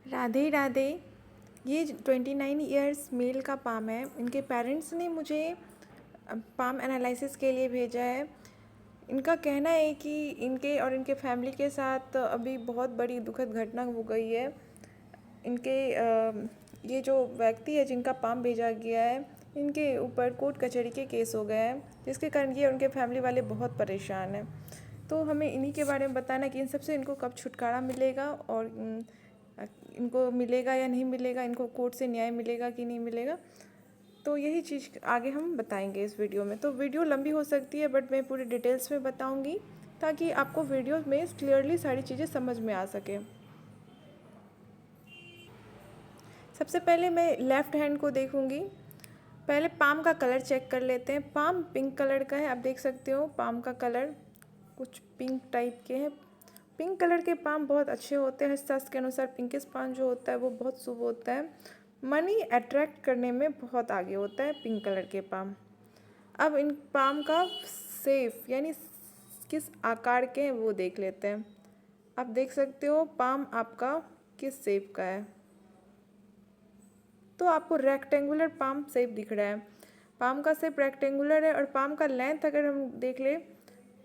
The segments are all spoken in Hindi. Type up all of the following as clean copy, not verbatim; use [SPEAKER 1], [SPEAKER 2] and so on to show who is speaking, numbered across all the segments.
[SPEAKER 1] राधे राधे। ये 29 ईयर्स मेल का पाम है। इनके पेरेंट्स ने मुझे पाम एनालिसिस के लिए भेजा है। इनका कहना है कि इनके और इनके फैमिली के साथ अभी बहुत बड़ी दुखद घटना हो गई है। इनके ये जो व्यक्ति है जिनका पाम भेजा गया है, इनके ऊपर कोर्ट कचहरी के केस हो गए हैं, जिसके कारण ये उनके फैमिली वाले बहुत परेशान हैं। तो हमें इन्हीं के बारे में बताना कि इन सबसे इनको कब छुटकारा मिलेगा और इनको मिलेगा या नहीं मिलेगा, इनको कोर्ट से न्याय मिलेगा कि नहीं मिलेगा। तो यही चीज़ आगे हम बताएंगे इस वीडियो में। तो वीडियो लंबी हो सकती है, बट मैं पूरी डिटेल्स में बताऊंगी ताकि आपको वीडियो में क्लियरली सारी चीज़ें समझ में आ सके। सबसे पहले मैं लेफ़्ट हैंड को देखूंगी। पहले पाम का कलर चेक कर लेते हैं। पाम पिंक कलर का है, आप देख सकते हो पाम का कलर कुछ पिंक टाइप के हैं। पिंक कलर के पाम बहुत अच्छे होते हैं। शास्त्र के अनुसार पिंकिश पाम जो होता है वो बहुत शुभ होता है। मनी अट्रैक्ट करने में बहुत आगे होता है पिंक कलर के पाम। अब इन पाम का शेप यानी किस आकार के हैं वो देख लेते हैं। आप देख सकते हो पाम आपका किस शेप का है। तो आपको रेक्टेंगुलर पाम शेप दिख रहा है। पाम का शेप रेक्टेंगुलर है और पाम का लेंथ अगर हम देख ले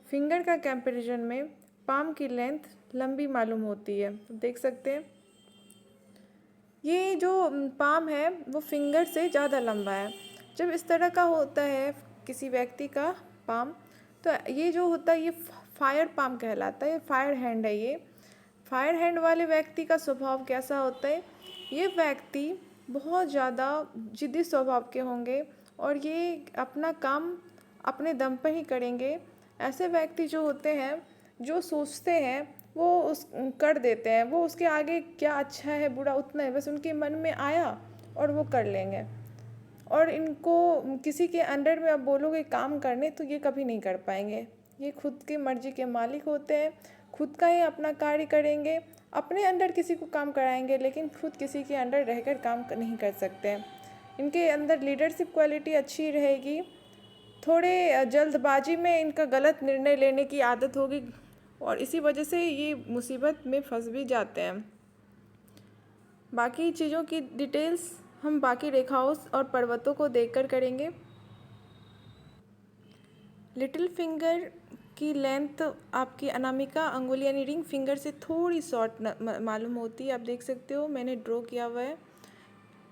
[SPEAKER 1] फिंगर का कंपैरिजन में पाम की लेंथ लंबी मालूम होती है। देख सकते हैं ये जो पाम है वो फिंगर से ज़्यादा लंबा है। जब इस तरह का होता है किसी व्यक्ति का पाम, तो ये जो होता है ये फायर पाम कहलाता है। फायर हैंड है। ये फायर हैंड वाले व्यक्ति का स्वभाव कैसा होता है? ये व्यक्ति बहुत ज़्यादा जिद्दी स्वभाव के होंगे और ये अपना काम अपने दम पर ही करेंगे। ऐसे व्यक्ति जो होते हैं, जो सोचते हैं वो उस कर देते हैं। वो उसके आगे क्या अच्छा है बुरा उतना है, बस उनके मन में आया और वो कर लेंगे। और इनको किसी के अंडर में आप बोलोगे काम करने तो ये कभी नहीं कर पाएंगे। ये खुद की मर्जी के मालिक होते हैं, खुद का ही अपना कार्य करेंगे। अपने अंडर किसी को काम कराएंगे लेकिन खुद किसी के अंडर रहकर काम नहीं कर सकते हैं। इनके अंदर लीडरशिप क्वालिटी अच्छी रहेगी। थोड़े जल्दबाजी में इनका गलत निर्णय लेने की आदत होगी और इसी वजह से ये मुसीबत में फंस भी जाते हैं। बाकी चीज़ों की डिटेल्स हम बाकी रेखाओं और पर्वतों को देखकर करेंगे। लिटिल फिंगर की लेंथ आपकी अनामिका अंगुली यानी रिंग फिंगर से थोड़ी शॉर्ट मालूम होती है। आप देख सकते हो मैंने ड्रॉ किया हुआ है।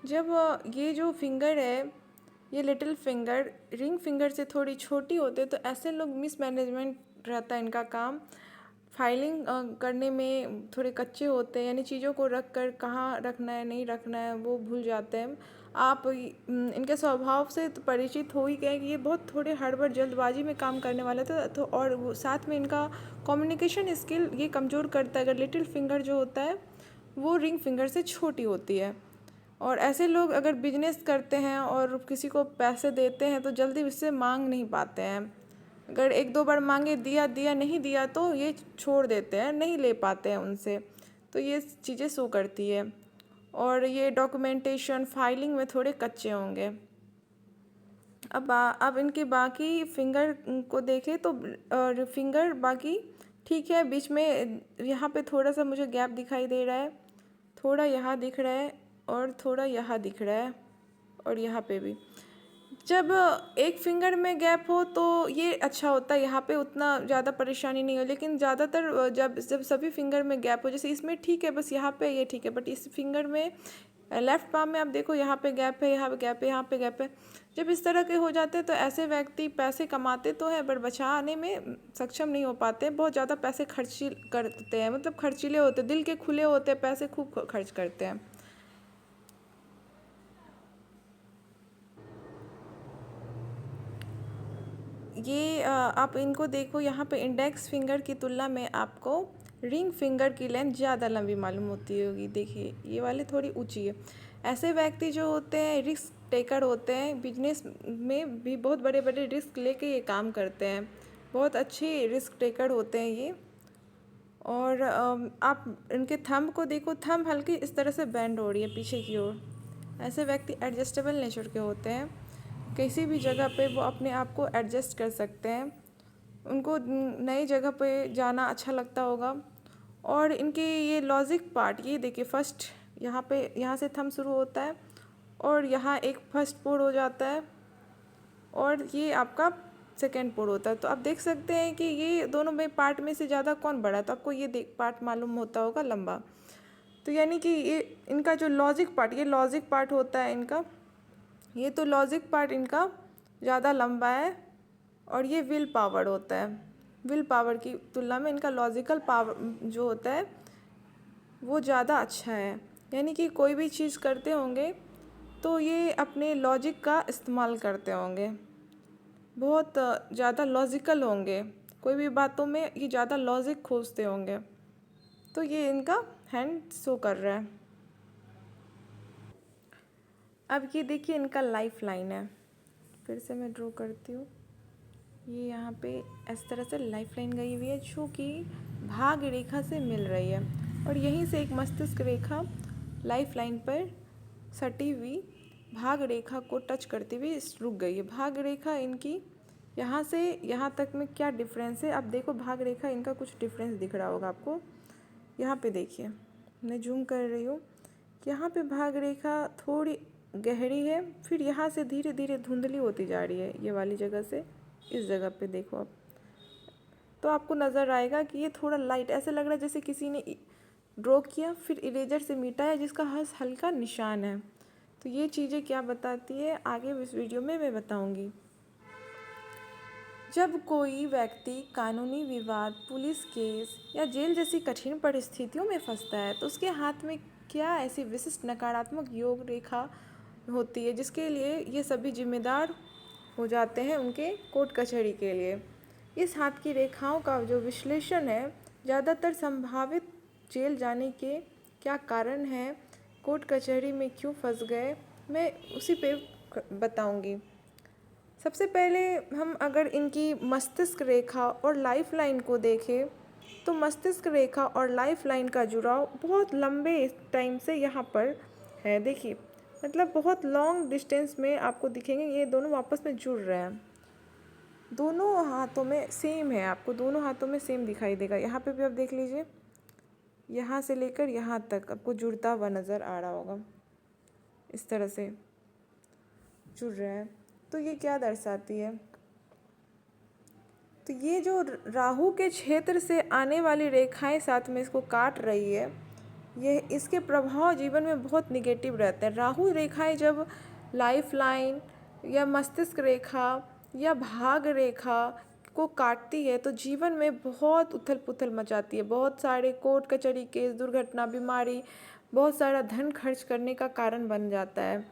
[SPEAKER 1] जब ये जो फिंगर है ये लिटिल फिंगर रिंग फिंगर से थोड़ी छोटी होती है, तो ऐसे लोग मिसमैनेजमेंट रहता है इनका काम। फाइलिंग करने में थोड़े कच्चे होते हैं, यानी चीज़ों को रख कर कहाँ रखना है नहीं रखना है वो भूल जाते हैं। आप इनके स्वभाव से तो परिचित हो ही गए कि ये बहुत थोड़े हड़बड़ जल्दबाजी में काम करने वाले थे। तो और वो साथ में इनका कम्युनिकेशन स्किल ये कमज़ोर करता है अगर लिटिल फिंगर जो होता है वो रिंग फिंगर से छोटी होती है। और ऐसे लोग अगर बिजनेस करते हैं और किसी को पैसे देते हैं तो जल्दी उससे मांग नहीं पाते हैं। अगर एक दो बार मांगे दिया दिया नहीं दिया तो ये छोड़ देते हैं, नहीं ले पाते हैं उनसे। तो ये चीज़ें शो करती है। और ये डॉक्यूमेंटेशन फाइलिंग में थोड़े कच्चे होंगे। अब इनके बाकी फिंगर को देखें तो फिंगर बाकी ठीक है। बीच में यहाँ पे थोड़ा सा मुझे गैप दिखाई दे रहा है, थोड़ा यहाँ दिख रहा है और थोड़ा यहाँ दिख रहा है और यहाँ पे भी। जब एक फिंगर में गैप हो तो ये अच्छा होता है, यहाँ पे उतना ज़्यादा परेशानी नहीं हो। लेकिन ज़्यादातर जब जब सभी फिंगर में गैप हो, जैसे इसमें ठीक है बस यहाँ पे ये ठीक है, बट इस फिंगर में लेफ़्ट पाम में आप देखो यहाँ पे गैप है, यहाँ पे गैप है, यहाँ पे गैप है। जब इस तरह के हो जाते हैं तो ऐसे व्यक्ति पैसे कमाते तो हैं बट बचाने में सक्षम नहीं हो पाते। बहुत ज़्यादा पैसे खर्च करते हैं, मतलब खर्चीले होते हैं, दिल के खुले होते हैं, पैसे खूब खर्च करते हैं। ये आप इनको देखो, यहाँ पे इंडेक्स फिंगर की तुलना में आपको रिंग फिंगर की लेंथ ज़्यादा लंबी मालूम होती होगी। देखिए ये वाली थोड़ी ऊंची है। ऐसे व्यक्ति जो होते हैं रिस्क टेकर होते हैं, बिजनेस में भी बहुत बड़े बड़े रिस्क लेके ये काम करते हैं। बहुत अच्छे रिस्क टेकर होते हैं ये। और आप इनके थंब को देखो, थंब हल्की इस तरह से बेंड हो रही है पीछे की ओर। ऐसे व्यक्ति एडजस्टेबल नेचर के होते हैं, किसी भी जगह पे वो अपने आप को एडजस्ट कर सकते हैं। उनको नई जगह पे जाना अच्छा लगता होगा। और इनके ये लॉजिक पार्ट, ये देखिए फर्स्ट यहाँ से थंब शुरू होता है और यहाँ एक फर्स्ट पोर हो जाता है और ये आपका सेकेंड पोर होता है। तो आप देख सकते हैं कि ये दोनों में पार्ट में से ज़्यादा कौन बड़ा है, तो आपको ये पार्ट मालूम होता होगा लंबा। तो यानी कि ये इनका जो लॉजिक पार्ट, ये लॉजिक पार्ट होता है इनका, ये तो लॉजिक पार्ट इनका ज़्यादा लंबा है और ये विल पावर होता है। विल पावर की तुलना में इनका लॉजिकल पावर जो होता है वो ज़्यादा अच्छा है। यानी कि कोई भी चीज़ करते होंगे तो ये अपने लॉजिक का इस्तेमाल करते होंगे, बहुत ज़्यादा लॉजिकल होंगे, कोई भी बातों में ये ज़्यादा लॉजिक खोजते होंगे। तो ये इनका हैंड शो कर रहा है। अब ये देखिए इनका लाइफ लाइन है, फिर से मैं ड्रॉ करती हूँ। ये यहाँ पे इस तरह से लाइफ लाइन गई हुई है जो कि भाग रेखा से मिल रही है और यहीं से एक मस्तिष्क रेखा लाइफ लाइन पर सटी हुई भाग रेखा को टच करती हुई रुक गई है। भाग रेखा इनकी यहाँ से यहाँ तक में क्या डिफरेंस है, अब देखो भाग रेखा इनका कुछ डिफरेंस दिख रहा होगा आपको। यहाँ पे देखिए, मैं जूम कर रही हूँ, यहाँ पे भाग रेखा थोड़ी गहरी है, फिर यहाँ से धीरे धीरे धुंधली होती जा रही है। ये वाली जगह से इस जगह पे देखो आप, तो आपको नज़र आएगा कि ये थोड़ा लाइट, ऐसा लग रहा है जैसे किसी ने ड्रॉ किया फिर इरेजर से मिटा है जिसका हल्का निशान है। तो ये चीज़ें क्या बताती है आगे इस वीडियो में मैं बताऊंगी। जब कोई व्यक्ति कानूनी विवाद, पुलिस केस या जेल जैसी कठिन परिस्थितियों में फंसता है तो उसके हाथ में क्या ऐसी विशिष्ट नकारात्मक योग रेखा होती है जिसके लिए ये सभी जिम्मेदार हो जाते हैं उनके कोर्ट कचहरी के लिए। इस हाथ की रेखाओं का जो विश्लेषण है, ज़्यादातर संभावित जेल जाने के क्या कारण हैं, कोर्ट कचहरी में क्यों फंस गए, मैं उसी पे बताऊंगी। सबसे पहले हम अगर इनकी मस्तिष्क रेखा और लाइफ लाइन को देखें तो मस्तिष्क रेखा और लाइफ लाइन का जुड़ाव बहुत लंबे टाइम से यहाँ पर है। देखिए मतलब बहुत लॉन्ग डिस्टेंस में आपको दिखेंगे ये दोनों आपस में जुड़ रहे हैं, दोनों हाथों में सेम है, आपको दोनों हाथों में सेम दिखाई देगा। यहाँ पे भी आप देख लीजिए, यहाँ से लेकर यहाँ तक आपको जुड़ता हुआ नज़र आ रहा होगा, इस तरह से जुड़ रहा है। तो ये क्या दर्शाती है, तो ये जो राहु के क्षेत्र से आने वाली रेखाएं साथ में इसको काट रही है, ये इसके प्रभाव जीवन में बहुत निगेटिव रहते हैं। राहु रेखाएं जब लाइफ लाइन या मस्तिष्क रेखा या भाग रेखा को काटती है तो जीवन में बहुत उथल पुथल मचाती है, बहुत सारे कोर्ट कचहरी केस, दुर्घटना, बीमारी, बहुत सारा धन खर्च करने का कारण बन जाता है।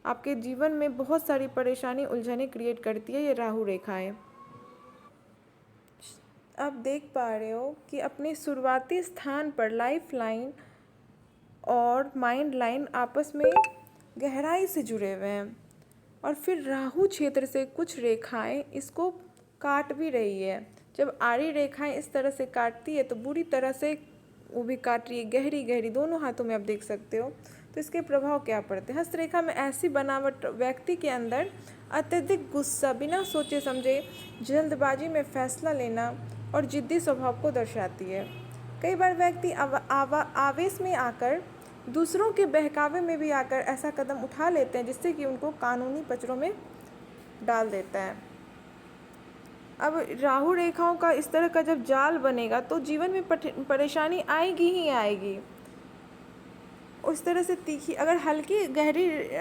[SPEAKER 1] आपके जीवन में बहुत सारी परेशानी, उलझनें क्रिएट करती है ये राहु रेखाएं। आप देख पा रहे हो कि अपने शुरुआती स्थान पर लाइफ लाइन और माइंड लाइन आपस में गहराई से जुड़े हुए हैं और फिर राहु क्षेत्र से कुछ रेखाएं इसको काट भी रही है। जब आड़ी रेखाएं इस तरह से काटती है तो बुरी तरह से वो भी काट रही है, गहरी गहरी, दोनों हाथों में आप देख सकते हो। तो इसके प्रभाव क्या पड़ते हैं, हस्तरेखा में ऐसी बनावट व्यक्ति के अंदर अत्यधिक गुस्सा, बिना सोचे समझे जल्दबाजी में फैसला लेना और जिद्दी स्वभाव को दर्शाती है। कई बार व्यक्ति आवेश में आकर, दूसरों के बहकावे में भी आकर ऐसा कदम उठा लेते हैं जिससे कि उनको कानूनी पचड़ों में डाल देता है। अब राहु रेखाओं का इस तरह का जब जाल बनेगा तो जीवन में परेशानी आएगी ही आएगी। उस तरह से तीखी, अगर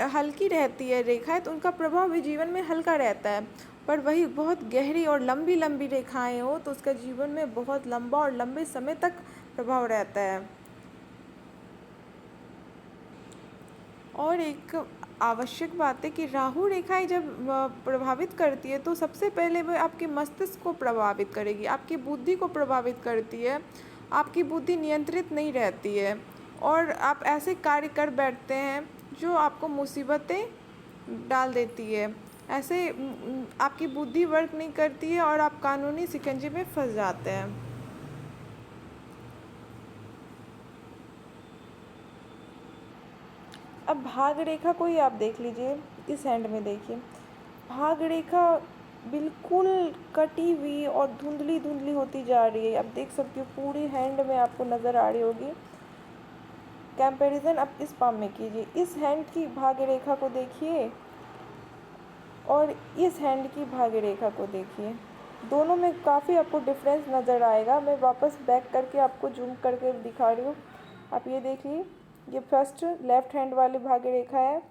[SPEAKER 1] हल्की रहती है रेखाएं तो उनका प्रभाव भी जीवन में हल्का रहता है, पर वही बहुत गहरी और लंबी लंबी रेखाएं हो तो उसका जीवन में बहुत लंबा और लंबे समय तक प्रभाव रहता है। और एक आवश्यक बात है कि राहु रेखाएं जब प्रभावित करती है तो सबसे पहले वह आपके मस्तिष्क को प्रभावित करेगी, आपकी बुद्धि को प्रभावित करती है। आपकी बुद्धि नियंत्रित नहीं रहती है और आप ऐसे कार्य कर बैठते हैं जो आपको मुसीबतें डाल देती है। ऐसे आपकी बुद्धि वर्क नहीं करती है और आप कानूनी शिकंजे में फंस जाते हैं। अब भाग रेखा को ही आप देख लीजिए, इस हैंड में देखिए, भाग रेखा बिल्कुल कटी हुई और धुंधली धुंधली होती जा रही है। आप देख सकते हो पूरी हैंड में आपको नज़र आ रही होगी कंपैरिजन आप इस पाम में कीजिए। इस हैंड की भाग्य रेखा को देखिए और इस हैंड की भाग्य रेखा को देखिए, दोनों में काफ़ी आपको डिफरेंस नज़र आएगा। मैं वापस बैक करके आपको जूम करके दिखा रही हूँ। आप ये देखिए, ये फर्स्ट लेफ्ट हैंड वाली भाग्य रेखा है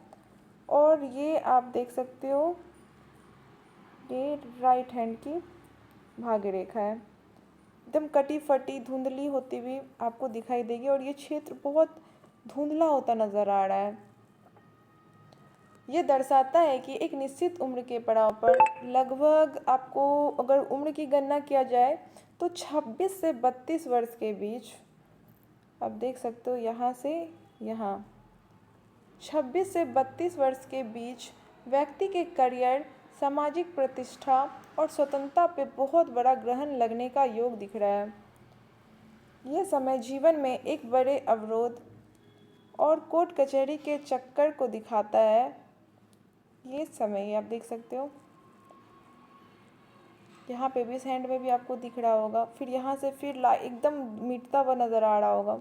[SPEAKER 1] और ये आप देख सकते हो ये राइट हैंड की भाग्य रेखा है। एकदम कटी फटी धुंधली होती हुई आपको दिखाई देगी और ये क्षेत्र बहुत धुंधला होता नज़र आ रहा है। ये दर्शाता है कि एक निश्चित उम्र के पड़ाव पर लगभग आपको अगर उम्र की गणना किया जाए तो 26 से 32 वर्ष के बीच, आप देख सकते हो यहाँ से यहाँ 26 से 32 वर्ष के बीच व्यक्ति के करियर, सामाजिक प्रतिष्ठा और स्वतंत्रता पे बहुत बड़ा ग्रहण लगने का योग दिख रहा है। यह समय जीवन में एक बड़े अवरोध और कोर्ट कचहरी के चक्कर को दिखाता है। ये समय आप देख सकते हो, यहाँ पे भी इस हैंड में भी आपको दिख रहा होगा, फिर यहाँ से फिर एकदम मिटता हुआ नज़र आ रहा होगा।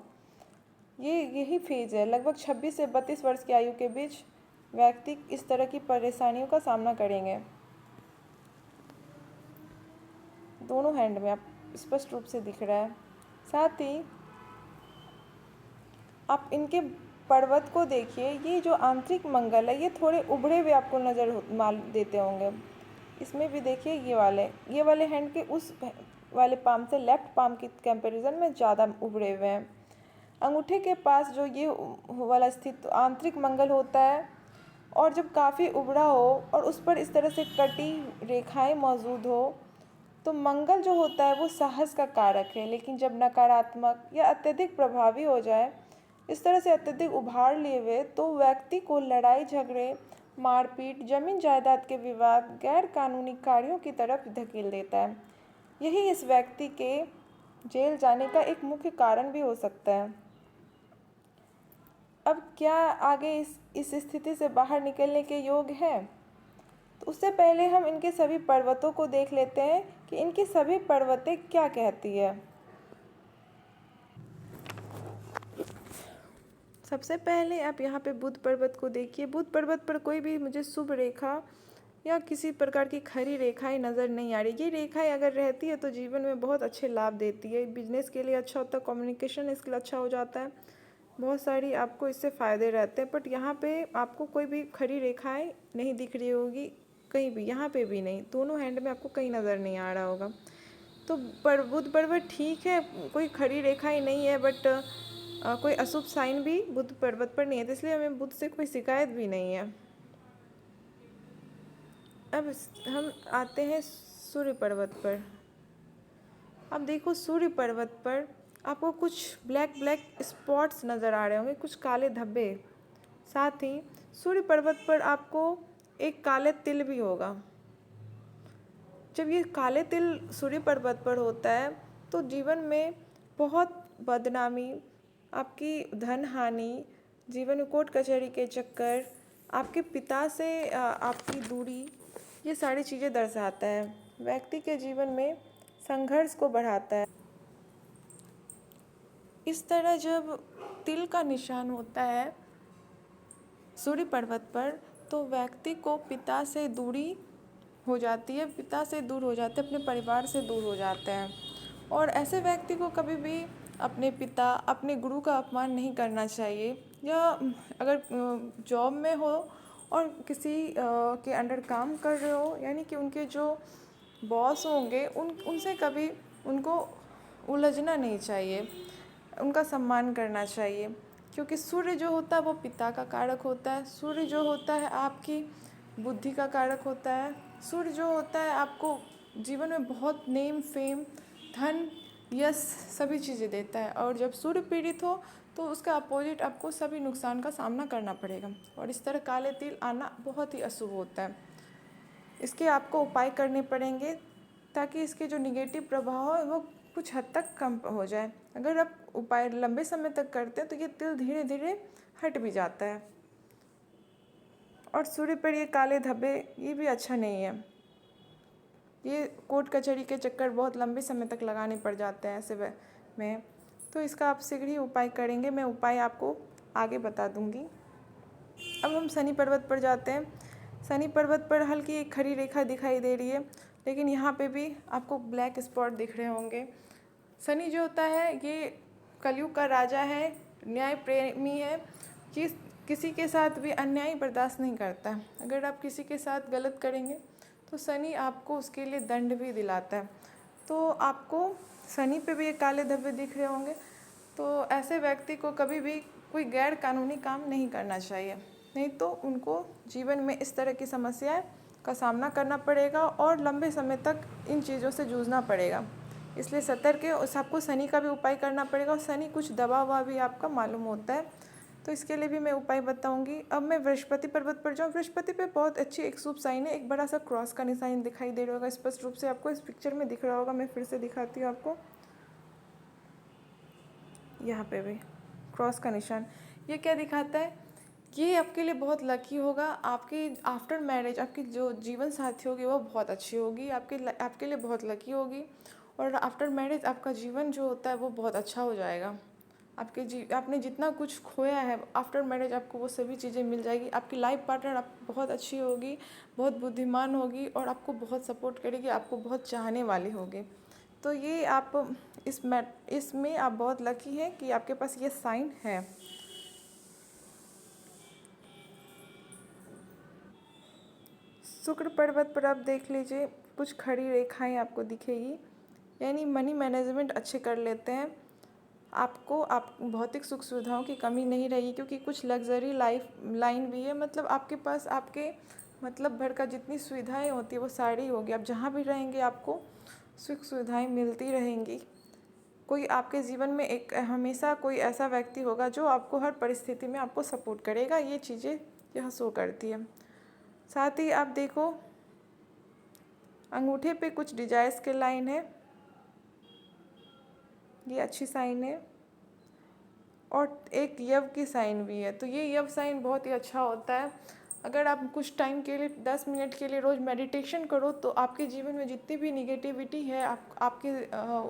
[SPEAKER 1] यही फेज है। लगभग 26 से 32 वर्ष की आयु के बीच व्यक्ति इस तरह की परेशानियों का सामना करेंगे। दोनों हैंड में आप स्पष्ट रूप से दिख रहा है। साथ ही आप इनके पर्वत को देखिए, ये जो आंतरिक मंगल है ये थोड़े उभरे हुए आपको नज़र माल देते होंगे। इसमें भी देखिए ये वाले हैंड के उस वाले पाम से लेफ्ट पाम की कंपैरिजन में ज़्यादा उभरे हुए हैं। अंगूठे के पास जो ये वाला स्थित आंतरिक मंगल होता है और जब काफ़ी उभरा हो और उस पर इस तरह से कटी रेखाएं मौजूद हो तो मंगल जो होता है वो साहस का कारक है। लेकिन जब नकारात्मक या अत्यधिक प्रभावी हो जाए, इस तरह से अत्यधिक उभार लिए हुए, तो व्यक्ति को लड़ाई झगड़े, मारपीट, जमीन जायदाद के विवाद, गैर कानूनी कार्यों की तरफ धकेल देता है। यही इस व्यक्ति के जेल जाने का एक मुख्य कारण भी हो सकता है। अब क्या आगे इस स्थिति से बाहर निकलने के योग हैं? तो उससे पहले हम इनके सभी पर्वतों को देख लेते हैं कि इनकी सभी पर्वतें क्या कहती है। सबसे पहले आप यहाँ पे बुध पर्वत को देखिए। बुध पर्वत पर कोई भी मुझे शुभ रेखा या किसी प्रकार की खरी रेखाएं नज़र नहीं आ रही। ये रेखाएं अगर रहती है तो जीवन में बहुत अच्छे लाभ देती है। बिजनेस के लिए अच्छा होता है, कम्युनिकेशन स्किल अच्छा हो जाता है, बहुत सारी आपको इससे फ़ायदे रहते हैं। बट यहाँ पे आपको कोई भी खरी रेखाएं नहीं दिख रही होगी कहीं भी, यहाँ पे भी नहीं, दोनों हैंड में आपको कहीं नज़र नहीं आ रहा होगा। तो बुध पर्वत ठीक है, कोई खरी रेखाएं नहीं है, बट कोई अशुभ साइन भी बुध पर्वत पर नहीं है, तो इसलिए हमें बुध से कोई शिकायत भी नहीं है। अब हम आते हैं सूर्य पर्वत पर। अब देखो सूर्य पर्वत पर आपको कुछ ब्लैक ब्लैक स्पॉट्स नज़र आ रहे होंगे, कुछ काले धब्बे। साथ ही सूर्य पर्वत पर आपको एक काले तिल भी होगा। जब ये काले तिल सूर्य पर्वत पर होता है तो जीवन में बहुत बदनामी, आपकी धन हानि, जीवन में कोर्ट कचहरी के चक्कर, आपके पिता से आपकी दूरी, ये सारी चीज़ें दर्शाता है। व्यक्ति के जीवन में संघर्ष को बढ़ाता है। इस तरह जब तिल का निशान होता है सूर्य पर्वत पर तो व्यक्ति को पिता से दूरी हो जाती है, पिता से दूर हो जाते हैं, अपने परिवार से दूर हो जाते हैं। और ऐसे व्यक्ति को कभी भी अपने पिता, अपने गुरु का अपमान नहीं करना चाहिए। या अगर जॉब में हो और किसी के अंडर काम कर रहे हो, यानी कि उनके जो बॉस होंगे उनसे कभी उनको उलझना नहीं चाहिए, उनका सम्मान करना चाहिए। क्योंकि सूर्य जो होता है वो पिता का कारक होता है। सूर्य जो होता है आपकी बुद्धि का कारक होता है। सूर्य जो होता है आपको जीवन में बहुत नेम, फेम, धन, यश सभी चीज़ें देता है। और जब सूर्य पीड़ित हो तो उसका अपोजिट आपको सभी नुकसान का सामना करना पड़ेगा। और इस तरह काले तिल आना बहुत ही अशुभ होता है। इसके आपको उपाय करने पड़ेंगे ताकि इसके जो निगेटिव प्रभाव है वो कुछ हद तक कम हो जाए। अगर आप उपाय लंबे समय तक करते हैं तो ये तिल धीरे धीरे हट भी जाता है। और सूर्य पर ये काले धब्बे, ये भी अच्छा नहीं है। ये कोर्ट कचहरी के चक्कर बहुत लंबे समय तक लगाने पड़ जाते हैं ऐसे में। तो इसका आप शीघ्र ही उपाय करेंगे। मैं उपाय आपको आगे बता दूंगी। अब हम शनि पर्वत पर जाते हैं। शनि पर्वत पर हल्की एक खड़ी रेखा दिखाई दे रही है, लेकिन यहाँ पे भी आपको ब्लैक स्पॉट दिख रहे होंगे। शनि जो होता है ये कलयुग का राजा है, न्याय प्रेमी है, कि किसी के साथ भी अन्याय बर्दाश्त नहीं करता है। अगर आप किसी के साथ गलत करेंगे तो शनि आपको उसके लिए दंड भी दिलाता है। तो आपको शनि पे भी एक काले धब्बे दिख रहे होंगे, तो ऐसे व्यक्ति को कभी भी कोई गैर कानूनी काम नहीं करना चाहिए, नहीं तो उनको जीवन में इस तरह की समस्याएं का सामना करना पड़ेगा और लंबे समय तक इन चीज़ों से जूझना पड़ेगा। इसलिए सतर्क है, और सबको शनि का भी उपाय करना पड़ेगा। और शनि कुछ दवा हुआ भी आपका मालूम होता है, तो इसके लिए भी मैं उपाय बताऊंगी। अब मैं बृहस्पति पर्वत पर जाऊँ। बृहस्पति पे बहुत अच्छी एक शुभ साइन है, एक बड़ा सा क्रॉस का निशान दिखाई दे रहा होगा, स्पष्ट रूप से आपको इस पिक्चर में दिख रहा होगा। मैं फिर से दिखाती हूँ आपको, यहाँ पे भी क्रॉस का निशान। ये क्या दिखाता है? ये आपके लिए बहुत लकी होगा। आपकी आफ्टर मैरिज आपकी जो जीवन साथी होगी वो बहुत अच्छी होगी, आपके लिए बहुत लकी होगी। और आफ्टर मैरिज आपका जीवन जो होता है वो बहुत अच्छा हो जाएगा। आपने जितना कुछ खोया है, आफ्टर मैरिज आपको वो सभी चीज़ें मिल जाएगी। आपकी लाइफ पार्टनर आप बहुत अच्छी होगी, बहुत बुद्धिमान होगी और आपको बहुत सपोर्ट करेगी, आपको बहुत चाहने वाली होगी। तो ये आप इसमें आप बहुत लकी हैं कि आपके पास ये साइन है। शुक्र पर्वत पर आप देख लीजिए, कुछ खड़ी रेखाएं आपको दिखेगी, यानी मनी मैनेजमेंट अच्छे कर लेते हैं। आपको भौतिक सुख सुविधाओं की कमी नहीं रहेगी, क्योंकि कुछ लग्जरी लाइफ लाइन भी है। मतलब आपके पास आपके मतलब भर का जितनी सुविधाएं होती है वो सारी होगी। आप जहाँ भी रहेंगे आपको सुख सुविधाएं मिलती रहेंगी। कोई आपके जीवन में एक हमेशा कोई ऐसा व्यक्ति होगा जो आपको हर परिस्थिति में आपको सपोर्ट करेगा। ये चीज़ें यह शो करती है। साथ ही आप देखो, अंगूठे पे कुछ डिजायर्स के लाइन है, ये अच्छी साइन है। और एक यव की साइन भी है, तो ये यव साइन बहुत ही अच्छा होता है। अगर आप कुछ टाइम के लिए 10 मिनट के लिए रोज़ मेडिटेशन करो तो आपके जीवन में जितनी भी निगेटिविटी है आपके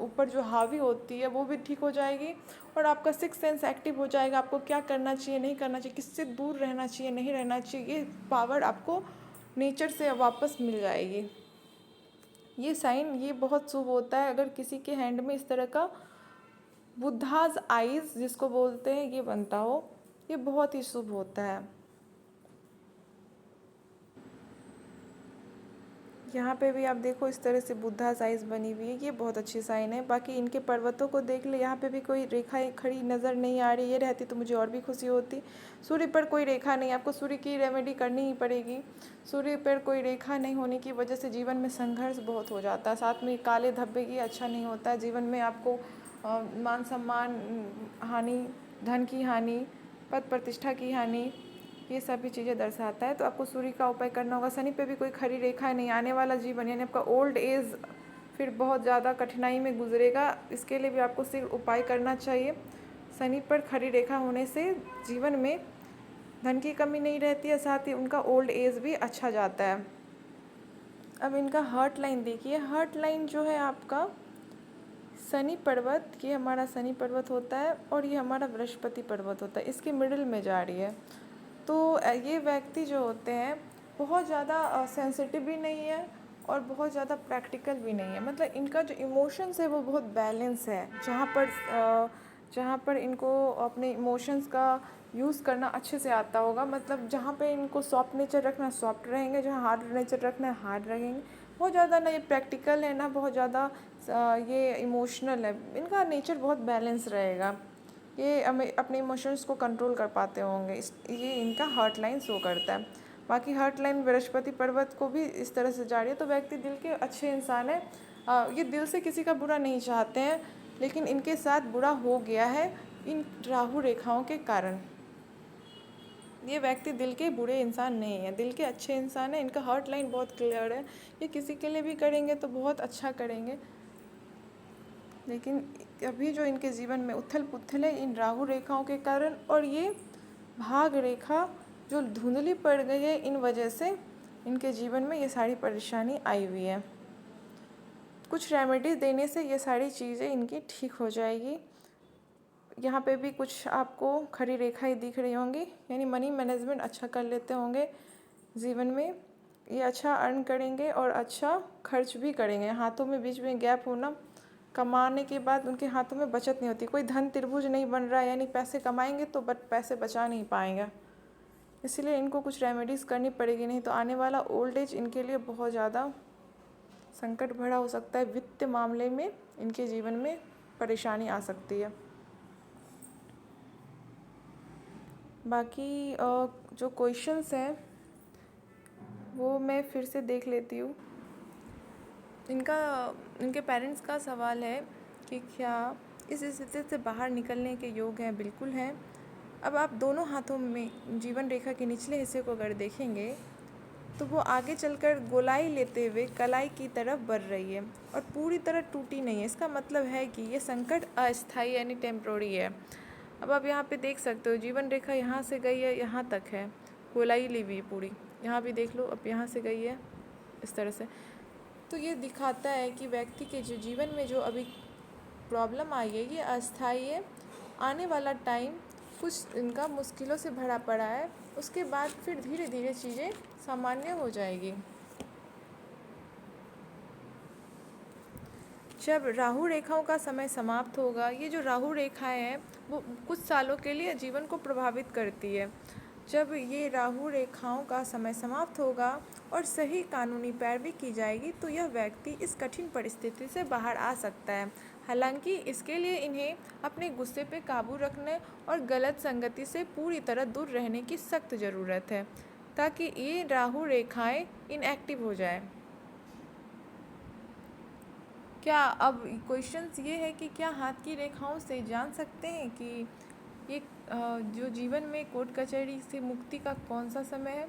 [SPEAKER 1] ऊपर जो हावी होती है वो भी ठीक हो जाएगी। और आपका सिक्स सेंस एक्टिव हो जाएगा। आपको क्या करना चाहिए, नहीं करना चाहिए, किससे दूर रहना चाहिए, नहीं रहना चाहिए, ये पावर आपको नेचर से वापस मिल जाएगी। ये साइन ये बहुत शुभ होता है। अगर किसी के हैंड में इस तरह का बुद्धाज आइज़ जिसको बोलते हैं ये बनता हो, ये बहुत ही शुभ होता है। यहाँ पे भी आप देखो इस तरह से बुद्धा साइज बनी हुई है, ये बहुत अच्छी साइन है। बाकी इनके पर्वतों को देख ले, यहाँ पे भी कोई रेखा खड़ी नज़र नहीं आ रही। ये रहती तो मुझे और भी खुशी होती। सूर्य पर कोई रेखा नहीं, आपको सूर्य की रेमेडी करनी ही पड़ेगी। सूर्य पर कोई रेखा नहीं होने की वजह से जीवन में संघर्ष बहुत हो जाता है। साथ में काले धब्बे की अच्छा नहीं होता है। जीवन में आपको मान सम्मान हानि, धन की हानि, पद प्रतिष्ठा की हानि, ये सभी चीज़ें दर्शाता है। तो आपको सूर्य का उपाय करना होगा। शनि पे भी कोई खरी रेखा नहीं, आने वाला जीवन यानी आपका ओल्ड एज फिर बहुत ज़्यादा कठिनाई में गुजरेगा। इसके लिए भी आपको सिर्फ उपाय करना चाहिए। शनि पर खरी रेखा होने से जीवन में धन की कमी नहीं रहती है, साथ ही उनका ओल्ड एज भी अच्छा जाता है। अब इनका हार्ट लाइन देखिए। हार्ट लाइन जो है आपका शनि पर्वत, ये हमारा शनि पर्वत होता है और ये हमारा बृहस्पति पर्वत होता है, इसके मिडिल में जा रही है। तो ये व्यक्ति जो होते हैं बहुत ज़्यादा सेंसिटिव भी नहीं है और बहुत ज़्यादा प्रैक्टिकल भी नहीं है। मतलब इनका जो इमोशंस है वो बहुत बैलेंस है। जहाँ पर इनको अपने इमोशंस का यूज़ करना अच्छे से आता होगा। मतलब जहाँ पे इनको सॉफ्ट नेचर रखना है सॉफ्ट रहेंगे, जहाँ हार्ड नेचर रखना है हार्ड रहेंगे। बहुत ज़्यादा ना ये प्रैक्टिकल है ना बहुत ज़्यादा ये इमोशनल है। इनका नेचर बहुत बैलेंस रहेगा। ये अपने इमोशंस को कंट्रोल कर पाते होंगे। ये इनका हार्ट लाइन शो करता है। बाकी हार्ट लाइन बृहस्पति पर्वत को भी इस तरह से जा रही है। तो व्यक्ति दिल के अच्छे इंसान है। ये दिल से किसी का बुरा नहीं चाहते हैं, लेकिन इनके साथ बुरा हो गया है इन राहु रेखाओं के कारण। ये व्यक्ति दिल के बुरे इंसान नहीं है, दिल के अच्छे इंसान है। इनका हार्ट लाइन बहुत क्लियर है। ये किसी के लिए भी करेंगे तो बहुत अच्छा करेंगे। लेकिन अभी जो इनके जीवन में उथल पुथल है इन राहु रेखाओं के कारण, और ये भाग रेखा जो धुंधली पड़ गई है इन वजह से इनके जीवन में ये सारी परेशानी आई हुई है। कुछ रेमेडीज देने से ये सारी चीज़ें इनकी ठीक हो जाएगी। यहाँ पे भी कुछ आपको खड़ी रेखाएं दिख रही होंगी, यानी मनी मैनेजमेंट अच्छा कर लेते होंगे जीवन में। ये अच्छा अर्न करेंगे और अच्छा खर्च भी करेंगे। हाथों में बीच में गैप होना, कमाने के बाद उनके हाथों में बचत नहीं होती, कोई धन त्रिभुज नहीं बन रहा है, यानी पैसे कमाएंगे तो बट पैसे बचा नहीं पाएंगे। इसलिए इनको कुछ रेमेडीज़ करनी पड़ेगी, नहीं तो आने वाला ओल्ड एज इनके लिए बहुत ज़्यादा संकट भरा हो सकता है। वित्त मामले में इनके जीवन में परेशानी आ सकती है। बाकी जो क्वेश्चंस हैं वो मैं फिर से देख लेती हूँ। इनके पेरेंट्स का सवाल है कि क्या इस स्थिति से बाहर निकलने के योग हैं? बिल्कुल हैं। अब आप दोनों हाथों में जीवन रेखा के निचले हिस्से को अगर देखेंगे तो वो आगे चलकर गोलाई लेते हुए कलाई की तरफ बढ़ रही है और पूरी तरह टूटी नहीं है। इसका मतलब है कि ये संकट अस्थायी यानी टेम्प्रोरी है। अब आप यहाँ पे देख सकते हो जीवन रेखा यहाँ से गई है, यहाँ तक है, गोलाई ली हुई पूरी। यहाँ भी देख लो, अब यहाँ से गई है इस तरह से। तो ये दिखाता है कि व्यक्ति के जो जीवन में जो अभी प्रॉब्लम आई है ये अस्थायी है। आने वाला टाइम कुछ इनका मुश्किलों से भरा पड़ा है, उसके बाद फिर धीरे धीरे चीज़ें सामान्य हो जाएगी। जब राहु रेखाओं का समय समाप्त होगा, ये जो राहु रेखाएं हैं वो कुछ सालों के लिए जीवन को प्रभावित करती है। जब ये राहु रेखाओं का समय समाप्त होगा और सही कानूनी पैरवी की जाएगी तो यह व्यक्ति इस कठिन परिस्थिति से बाहर आ सकता है। हालांकि इसके लिए इन्हें अपने गुस्से पे काबू रखने और गलत संगति से पूरी तरह दूर रहने की सख्त ज़रूरत है ताकि ये राहु रेखाएं इनएक्टिव हो जाए। क्या अब क्वेश्चंस ये है कि क्या हाथ की रेखाओं से जान सकते हैं कि ये जो जीवन में कोर्ट कचहरी से मुक्ति का कौन सा समय है?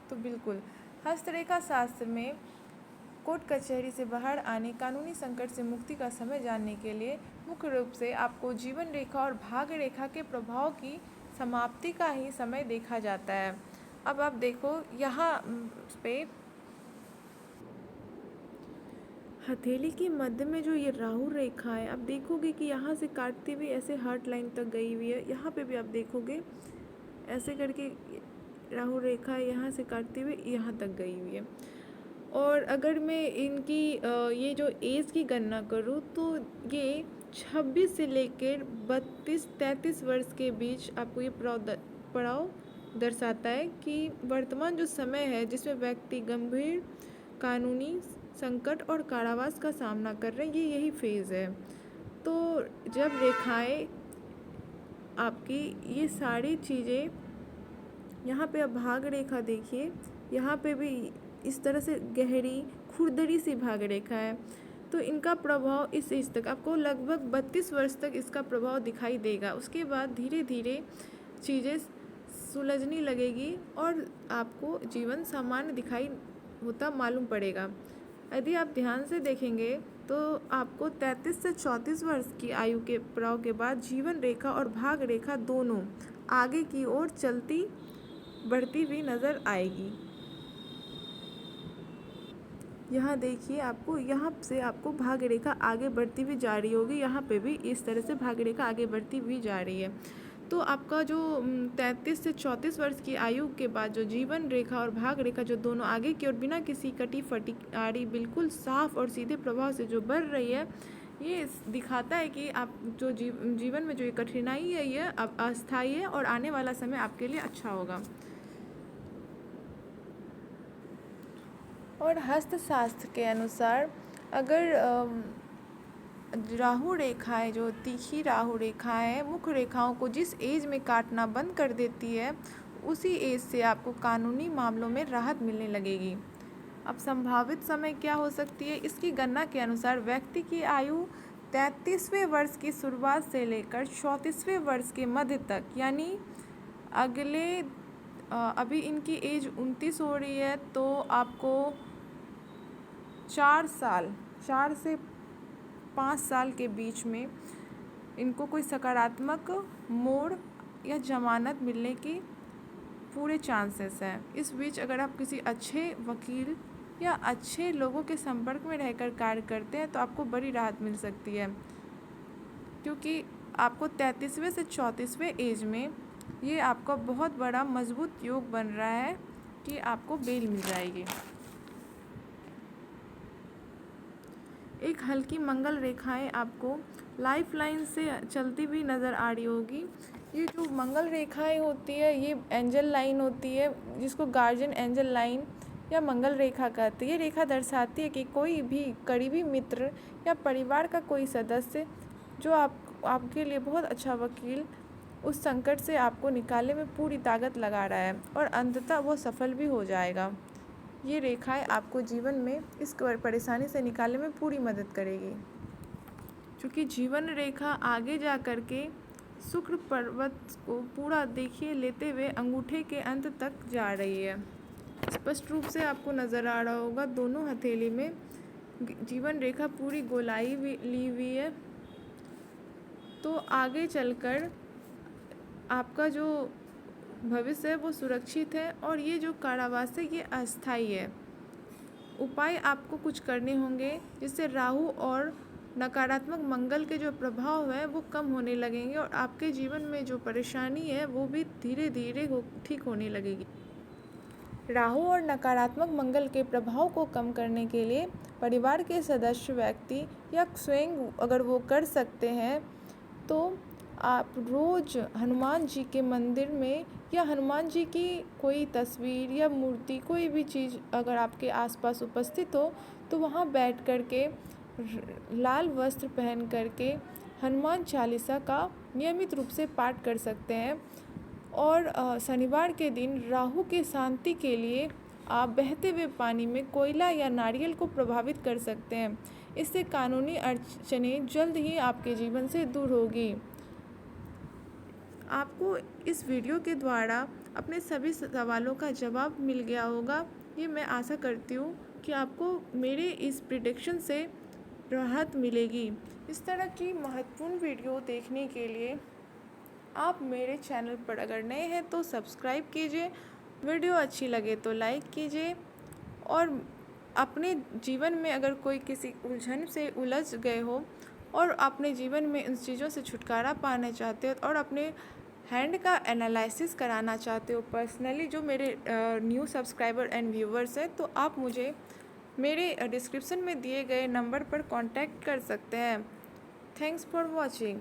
[SPEAKER 1] तो बिल्कुल, हस्तरेखा शास्त्र में कोर्ट कचहरी से बाहर आने, कानूनी संकट से मुक्ति का समय जानने के लिए मुख्य रूप से आपको जीवन रेखा और भाग्य रेखा के प्रभाव की समाप्ति का ही समय देखा जाता है। अब आप देखो यहाँ पे हथेली के मध्य में जो ये राहु रेखा है, आप देखोगे कि यहाँ से काटती हुई ऐसे हार्ट लाइन तक गई हुई है। यहाँ पे भी आप देखोगे ऐसे करके राहु रेखा यहाँ से काटती हुई यहाँ तक गई हुई है। और अगर मैं इनकी ये जो एज की गणना करूँ तो ये 26 से लेकर 32-33 वर्ष के बीच आपको ये पड़ाव दर्शाता है कि वर्तमान जो समय है जिसमें व्यक्ति गंभीर कानूनी संकट और कारावास का सामना कर रहे हैं, ये यही फेज़ है। तो जब रेखाएं आपकी ये सारी चीज़ें, यहाँ पे आप भाग रेखा देखिए, यहाँ पे भी इस तरह से गहरी खुरदरी सी भाग रेखा है, तो इनका प्रभाव इस एज तक आपको लगभग 32 वर्ष तक इसका प्रभाव दिखाई देगा। उसके बाद धीरे धीरे चीज़ें सुलझने लगेगी और आपको जीवन सामान्य दिखाई होता मालूम पड़ेगा। यदि आप ध्यान से देखेंगे तो आपको 33 से 34 वर्ष की आयु के पड़ाव के बाद जीवन रेखा और भाग रेखा दोनों आगे की ओर चलती बढ़ती हुई नज़र आएगी। यहाँ देखिए, आपको यहाँ से आपको भाग्य रेखा आगे बढ़ती हुई जा रही होगी, यहाँ पे भी इस तरह से भाग्य रेखा आगे बढ़ती हुई जा रही है। तो आपका जो 33 से 34 वर्ष की आयु के बाद जो जीवन रेखा और भाग रेखा जो दोनों आगे की ओर बिना किसी कटी फटी आड़ी बिल्कुल साफ और सीधे प्रभाव से जो बढ़ रही है, ये दिखाता है कि आप जो जीवन में जो ये कठिनाई है ये अब अस्थायी है और आने वाला समय आपके लिए अच्छा होगा। और हस्तशास्त्र के अनुसार अगर राहु रेखाएं जो तीखी राहु रेखाएं मुख्य रेखाओं को जिस एज में काटना बंद कर देती है, उसी एज से आपको कानूनी मामलों में राहत मिलने लगेगी। अब संभावित समय क्या हो सकती है? इसकी गणना के अनुसार व्यक्ति की आयु 33वें वर्ष की शुरुआत से लेकर 34वें वर्ष के मध्य तक, यानी अगले अभी इनकी एज 29 हो रही है, तो आपको 4 से 5 साल के बीच में इनको कोई सकारात्मक मोड़ या जमानत मिलने की पूरे चांसेस हैं। इस बीच अगर आप किसी अच्छे वकील या अच्छे लोगों के संपर्क में रहकर कार्य करते हैं तो आपको बड़ी राहत मिल सकती है, क्योंकि आपको 33वें से 34वें एज में ये आपका बहुत बड़ा मजबूत योग बन रहा है कि आपको बेल मिल जाएगी। एक हल्की मंगल रेखाएं आपको लाइफ लाइन से चलती हुई नज़र आ रही होगी। ये जो मंगल रेखाएं होती है ये एंजल लाइन होती है, जिसको गार्जियन एंजल लाइन या मंगल रेखा कहते हैं। ये रेखा दर्शाती है कि कोई भी करीबी मित्र या परिवार का कोई सदस्य जो आपके लिए बहुत अच्छा वकील उस संकट से आपको निकालने में पूरी ताकत लगा रहा है और अंततः वो सफल भी हो जाएगा। ये रेखाएं आपको जीवन में इस परेशानी से निकालने में पूरी मदद करेगी, क्योंकि जीवन रेखा आगे जा कर के शुक्र पर्वत को पूरा देखिए लेते हुए अंगूठे के अंत तक जा रही है। स्पष्ट रूप से आपको नज़र आ रहा होगा दोनों हथेली में जीवन रेखा पूरी गोलाई ली हुई है। तो आगे चलकर आपका जो भविष्य है वो सुरक्षित है और ये जो कारावास है ये अस्थायी है। उपाय आपको कुछ करने होंगे जिससे राहु और नकारात्मक मंगल के जो प्रभाव है वो कम होने लगेंगे और आपके जीवन में जो परेशानी है वो भी धीरे धीरे ठीक होने लगेगी। राहु और नकारात्मक मंगल के प्रभाव को कम करने के लिए परिवार के सदस्य व्यक्ति या स्वयं अगर वो कर सकते हैं तो आप रोज़ हनुमान जी के मंदिर में या हनुमान जी की कोई तस्वीर या मूर्ति कोई भी चीज़ अगर आपके आसपास उपस्थित हो तो वहाँ बैठ कर के लाल वस्त्र पहन कर के हनुमान चालीसा का नियमित रूप से पाठ कर सकते हैं। और शनिवार के दिन राहु के शांति के लिए आप बहते हुए पानी में कोयला या नारियल को प्रभावित कर सकते हैं। इससे कानूनी अड़चनें जल्द ही आपके जीवन से दूर होगी। आपको इस वीडियो के द्वारा अपने सभी सवालों का जवाब मिल गया होगा। ये मैं आशा करती हूँ कि आपको मेरे इस प्रेडिक्शन से राहत मिलेगी। इस तरह की महत्वपूर्ण वीडियो देखने के लिए आप मेरे चैनल पर अगर नए हैं तो सब्सक्राइब कीजिए, वीडियो अच्छी लगे तो लाइक कीजिए और अपने जीवन में अगर कोई किसी उलझन से उलझ गए हो और अपने जीवन में इन चीज़ों से छुटकारा पाना चाहते हो और अपने हैंड का एनालिसिस कराना चाहते हो पर्सनली, जो मेरे न्यू सब्सक्राइबर एंड व्यूवर्स हैं, तो आप मुझे मेरे डिस्क्रिप्शन में दिए गए नंबर पर कांटेक्ट कर सकते हैं। Thanks for watching.